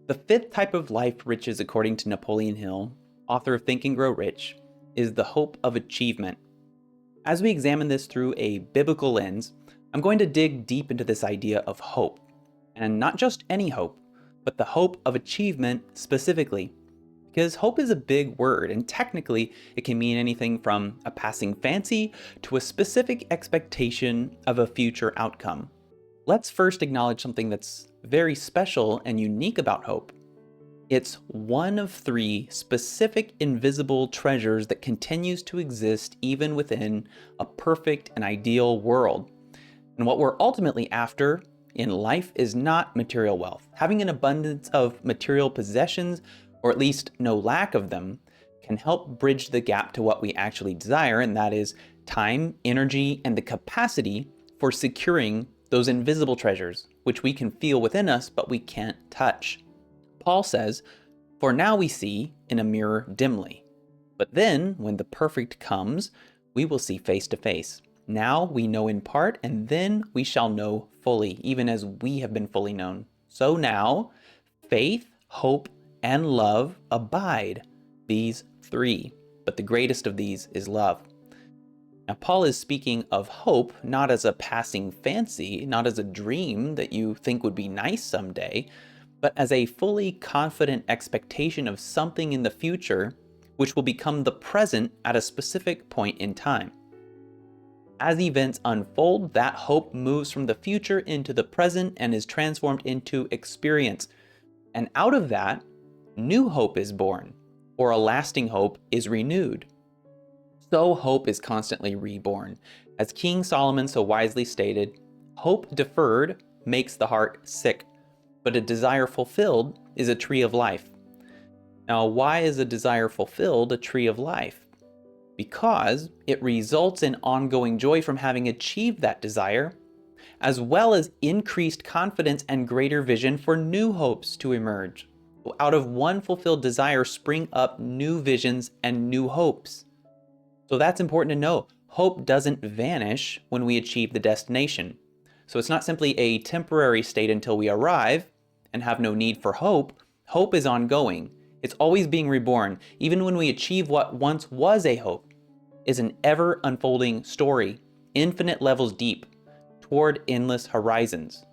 The fifth type of life riches, according to Napoleon Hill, author of Think and Grow Rich, is the hope of achievement. As we examine this through a biblical lens, I'm going to dig deep into this idea of hope. And not just any hope, but the hope of achievement specifically. Because hope is a big word, and technically it can mean anything from a passing fancy to a specific expectation of a future outcome. Let's first acknowledge something that's very special and unique about hope. It's one of three specific invisible treasures that continues to exist even within a perfect and ideal world. And what we're ultimately after in life is not material wealth. Having an abundance of material possessions, or at least no lack of them, can help bridge the gap to what we actually desire, and that is time, energy, and the capacity for securing those invisible treasures, which we can feel within us, but we can't touch. Paul says, "For now we see in a mirror dimly, but then when the perfect comes, we will see face to face. Now we know in part, and then we shall know fully, even as we have been fully known. So now, faith, hope, and love abide, these three, but the greatest of these is love." Now, Paul is speaking of hope not as a passing fancy, not as a dream that you think would be nice someday, but as a fully confident expectation of something in the future which will become the present at a specific point in time. As events unfold, that hope moves from the future into the present and is transformed into experience. And out of that, new hope is born, or a lasting hope is renewed. So hope is constantly reborn. As King Solomon so wisely stated, "Hope deferred makes the heart sick, but a desire fulfilled is a tree of life." Now, why is a desire fulfilled a tree of life? Because it results in ongoing joy from having achieved that desire, as well as increased confidence and greater vision for new hopes to emerge. Out of one fulfilled desire spring up new visions and new hopes. So that's important to know. Hope doesn't vanish when we achieve the destination. So it's not simply a temporary state until we arrive and have no need for hope. Hope is ongoing. It's always being reborn. Even when we achieve what once was a hope, is an ever unfolding story, infinite levels deep, toward endless horizons.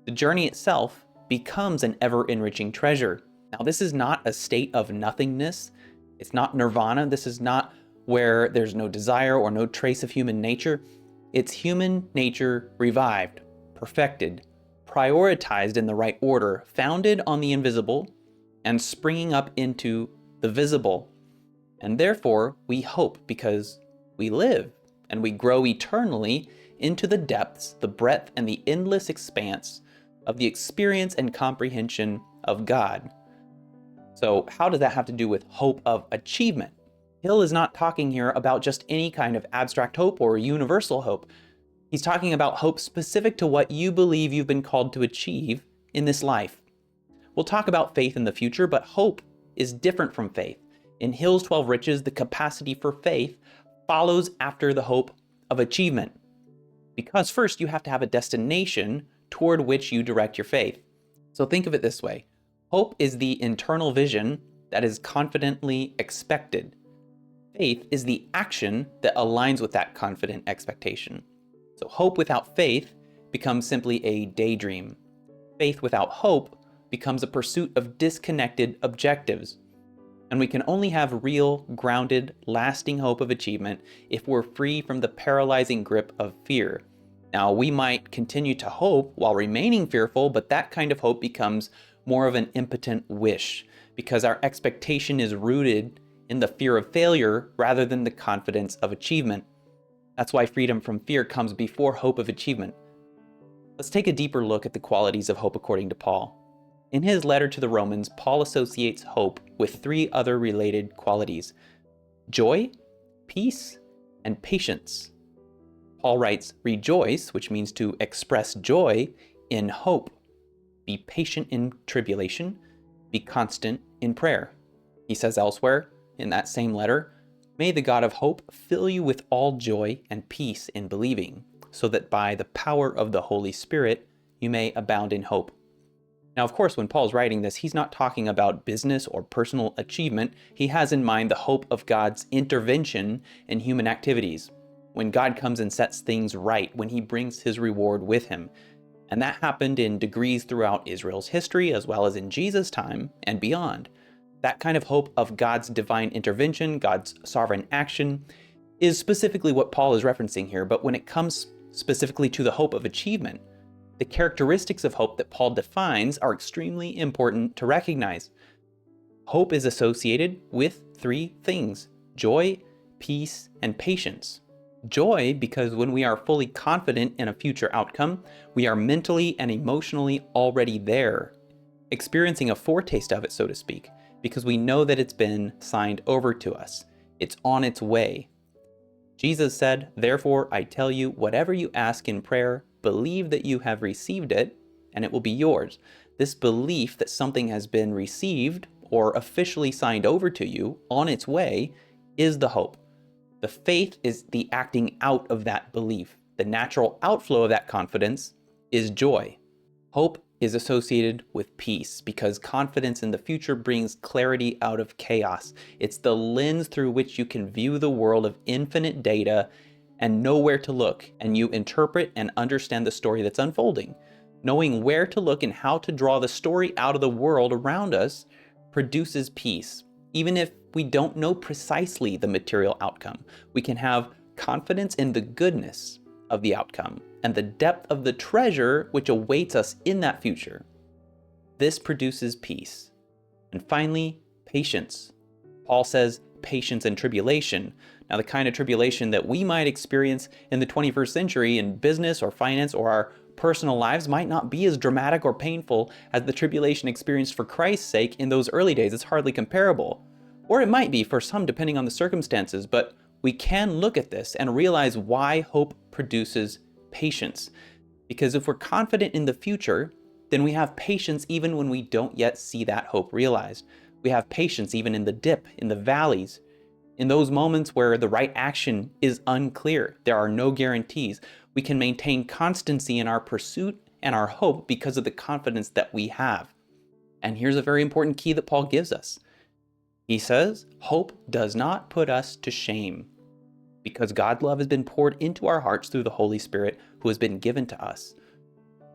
The journey itself becomes an ever enriching treasure. Now, this is not a state of nothingness. It's not nirvana. This is not where there's no desire or no trace of human nature. It's human nature revived, perfected, prioritized in the right order, founded on the invisible, and springing up into the visible. And therefore, we hope because we live and we grow eternally into the depths, the breadth, and the endless expanse of the experience and comprehension of God. So how does that have to do with hope of achievement? Hill is not talking here about just any kind of abstract hope or universal hope. He's talking about hope specific to what you believe you've been called to achieve in this life. We'll talk about faith in the future, but hope is different from faith. In Hill's 12 Riches, the capacity for faith follows after the hope of achievement. Because first you have to have a destination toward which you direct your faith. So think of it this way. Hope is the internal vision that is confidently expected. Faith is the action that aligns with that confident expectation. So hope without faith becomes simply a daydream. Faith without hope becomes a pursuit of disconnected objectives. And we can only have real, grounded, lasting hope of achievement if we're free from the paralyzing grip of fear. Now, we might continue to hope while remaining fearful, but that kind of hope becomes more of an impotent wish because our expectation is rooted in the fear of failure rather than the confidence of achievement. That's why freedom from fear comes before hope of achievement. Let's take a deeper look at the qualities of hope according to Paul. In his letter to the Romans, Paul associates hope with three other related qualities: joy, peace, and patience. Paul writes, "Rejoice," which means to express joy, "in hope. Be patient in tribulation. Be constant in prayer." He says elsewhere, in that same letter, "May the God of hope fill you with all joy and peace in believing, so that by the power of the Holy Spirit you may abound in hope." Now, of course, when Paul's writing this, he's not talking about business or personal achievement. He has in mind the hope of God's intervention in human activities, when God comes and sets things right, when he brings his reward with him. And that happened in degrees throughout Israel's history, as well as in Jesus' time and beyond. That kind of hope of God's divine intervention, God's sovereign action, is specifically what Paul is referencing here. But when it comes specifically to the hope of achievement, the characteristics of hope that Paul defines are extremely important to recognize. Hope is associated with three things: joy, peace, and patience. Joy, because when we are fully confident in a future outcome, we are mentally and emotionally already there, experiencing a foretaste of it, so to speak, because we know that it's been signed over to us. It's on its way. Jesus said, "Therefore I tell you, whatever you ask in prayer, believe that you have received it, and it will be yours." This belief that something has been received or officially signed over to you on its way is the hope. The faith is the acting out of that belief. The natural outflow of that confidence is joy. Hope is associated with peace because confidence in the future brings clarity out of chaos. It's the lens through which you can view the world of infinite data and know where to look, and you interpret and understand the story that's unfolding. Knowing where to look and how to draw the story out of the world around us produces peace. Even if we don't know precisely the material outcome, we can have confidence in the goodness of the outcome and the depth of the treasure which awaits us in that future. This produces peace. And finally, patience. Paul says patience in tribulation. Now, the kind of tribulation that we might experience in the 21st century in business or finance or our personal lives might not be as dramatic or painful as the tribulation experienced for Christ's sake in those early days. It's hardly comparable. Or it might be for some, depending on the circumstances, but we can look at this and realize why hope produces patience. Because if we're confident in the future, then we have patience even when we don't yet see that hope realized. We have patience even in the dip, in the valleys, in those moments where the right action is unclear. There are no guarantees. We can maintain constancy in our pursuit and our hope because of the confidence that we have. And here's a very important key that Paul gives us. He says, hope does not put us to shame, because God's love has been poured into our hearts through the Holy Spirit who has been given to us.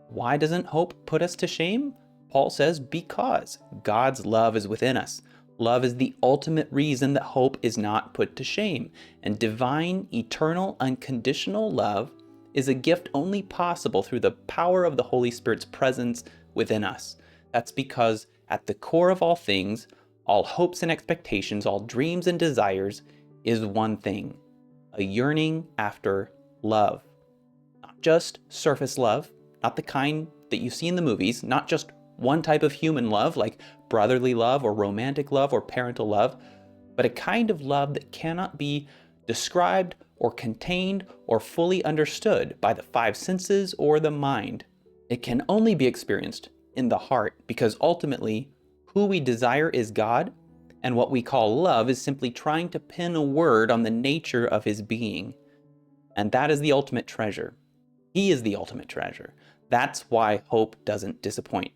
Why doesn't hope put us to shame? Paul says, because God's love is within us. Love is the ultimate reason that hope is not put to shame. And divine, eternal, unconditional love is a gift only possible through the power of the Holy Spirit's presence within us. That's because at the core of all things, all hopes and expectations, all dreams and desires is one thing: a yearning after love. Not just surface love, not the kind that you see in the movies, not just one type of human love like brotherly love or romantic love or parental love, but a kind of love that cannot be described or contained or fully understood by the five senses or the mind. It can only be experienced in the heart, because ultimately who we desire is God, and what we call love is simply trying to pin a word on the nature of his being. And that is the ultimate treasure. He is the ultimate treasure. That's why hope doesn't disappoint.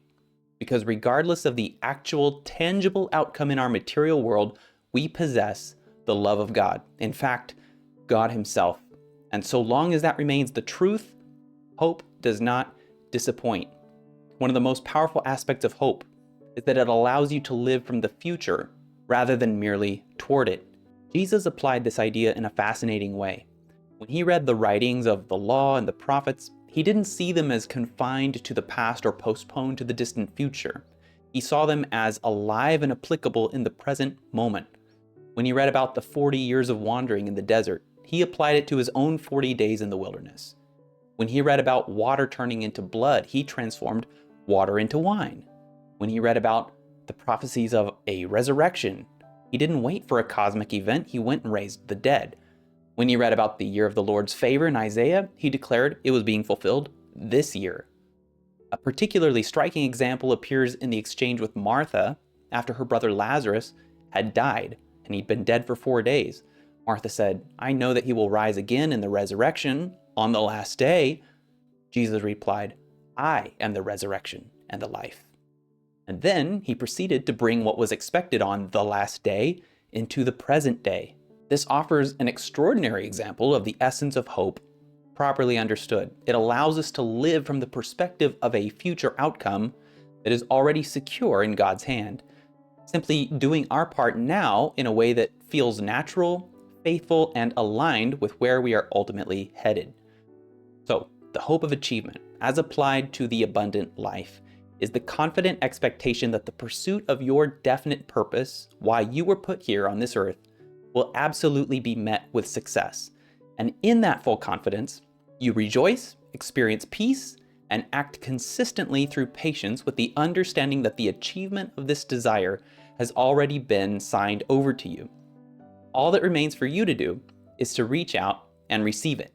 Because regardless of the actual tangible outcome in our material world, we possess the love of God. In fact, God himself. And so long as that remains the truth, hope does not disappoint. One of the most powerful aspects of hope is that it allows you to live from the future rather than merely toward it. Jesus applied this idea in a fascinating way. When he read the writings of the law and the prophets, he didn't see them as confined to the past or postponed to the distant future. He saw them as alive and applicable in the present moment. When he read about the 40 years of wandering in the desert, he applied it to his own 40 days in the wilderness. When he read about water turning into blood, he transformed water into wine. When he read about the prophecies of a resurrection, he didn't wait for a cosmic event, he went and raised the dead. When he read about the year of the Lord's favor in Isaiah, he declared it was being fulfilled this year. A particularly striking example appears in the exchange with Martha after her brother Lazarus had died, and he'd been dead for 4 days. Martha said, "I know that he will rise again in the resurrection on the last day." Jesus replied, "I am the resurrection and the life. And then he proceeded to bring what was expected on the last day into the present day. This offers an extraordinary example of the essence of hope properly understood. It allows us to live from the perspective of a future outcome that is already secure in God's hand, simply doing our part now in a way that feels natural, faithful, and aligned with where we are ultimately headed. So, the hope of achievement, as applied to the abundant life, is the confident expectation that the pursuit of your definite purpose, why you were put here on this earth, will absolutely be met with success. And in that full confidence, you rejoice, experience peace, and act consistently through patience with the understanding that the achievement of this desire has already been signed over to you. All that remains for you to do is to reach out and receive it.